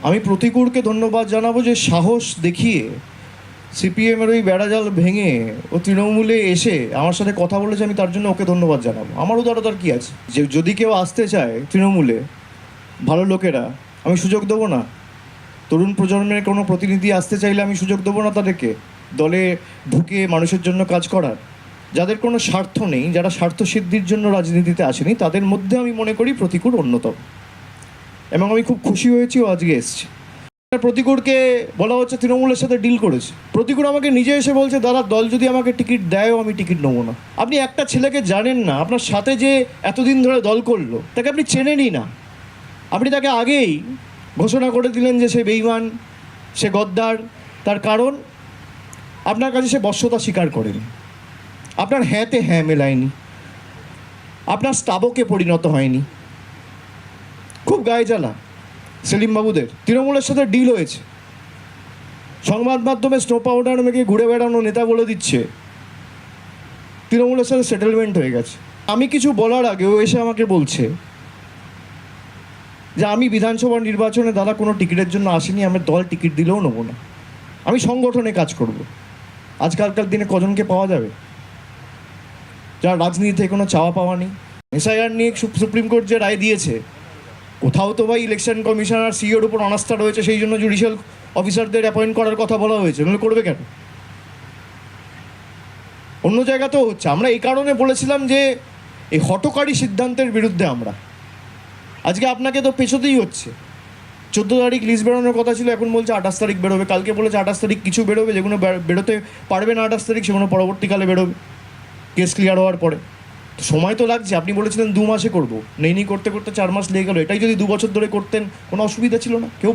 আমি প্রতিকূলকে ধন্যবাদ জানাবো যে সাহস দেখিয়ে সিপিএমের ওই বেড়াজাল ভেঙে ও তৃণমূলে এসে আমার সাথে কথা বলেছে, আমি তার জন্য ওকে ধন্যবাদ জানাবো। আমার উদারতার কী আছে? যে যদি কেউ আসতে চায় তৃণমূলে, ভালো লোকেরা, আমি সুযোগ দেবো না? তরুণ প্রজন্মের কোনো প্রতিনিধি আসতে চাইলে আমি সুযোগ দেবো না তাদেরকে দলে ঢুকে মানুষের জন্য কাজ করার? যাদের কোনো স্বার্থ নেই, যারা স্বার্থ সিদ্ধির জন্য রাজনীতিতে আসেনি, তাদের মধ্যে আমি মনে করি প্রতিকূল অন্যতম। এবং আমি খুব খুশি হয়েছি ও আজকে এসছে। প্রতিকূলকে বলা হচ্ছে তৃণমূলের সাথে ডিল করেছে। প্রতিকূল আমাকে নিজে এসে বলছে, দাদা দল যদি আমাকে টিকিট দেয়ও আমি টিকিট নেবো না। আপনি একটা ছেলেকে জানেন না, আপনার সাথে যে এতদিন ধরে দল করলো তাকে আপনি চেনেনই না। আপনি তাকে আগেই ঘোষণা করে দিলেন যে সে বেঈমান, সে গদ্দার। তার কারণ আপনার কাছে সে বশ্যতা স্বীকার করেনি, আপনার হ্যাঁতে হ্যাঁ মেলায়নি, আপনার স্তাবকে পরিণত হয়নি। খুব গায়ে জ্বালা সেলিমবাবুদের। তৃণমূলের সাথে ডিল হয়েছে, সংবাদ মাধ্যমে স্নো পাউডার মেখে ঘুরে বেড়ানো নেতা বলে দিচ্ছে তৃণমূলের সাথে সেটেলমেন্ট হয়ে গেছে। আমি কিছু বলার আগে ও এসে আমাকে বলছে যে আমি বিধানসভা নির্বাচনে দাদা কোনো টিকিটের জন্য আসিনি, আমি দল টিকিট দিলেও নেবো না, আমি সংগঠনে কাজ করব। আজকালকার দিনে কজনকে পাওয়া যাবে যার রাজনীতিতে কোনো চাওয়া পাওয়া নেই? এসআইআর নিয়ে সুপ্রিম কোর্ট যে রায় দিয়েছে, কোথাও তো ভাই ইলেকশন কমিশনার সিইওর উপর অনাস্থা রয়েছে, সেই জন্য জুডিশিয়াল অফিসারদের অ্যাপয়েন্ট করার কথা বলা হয়েছে, নাহলে করবে কেন? অন্য জায়গাতেও হচ্ছে। আমরা এই কারণে বলেছিলাম যে এই হঠকারী সিদ্ধান্তের বিরুদ্ধে আমরা। আজকে আপনাকে তো পেছোতেই হচ্ছে। 14 তারিখ লিস্ট বেরোনোর কথা ছিল, এখন বলছে 28 তারিখ বেরোবে। কালকে বলেছে 28 তারিখ কিছু বেরোবে, যেগুলো বেরোতে পারবে না 28 তারিখ সেগুলো পরবর্তীকালে বেরোবে কেস ক্লিয়ার হওয়ার পরে। তো সময় তো লাগছে। আপনি বলেছিলেন 2 মাসে করবো, নেই করতে করতে 4 মাস লেগে গেলো। এটাই যদি 2 বছর ধরে করতেন কোনো অসুবিধা ছিল না। কেউ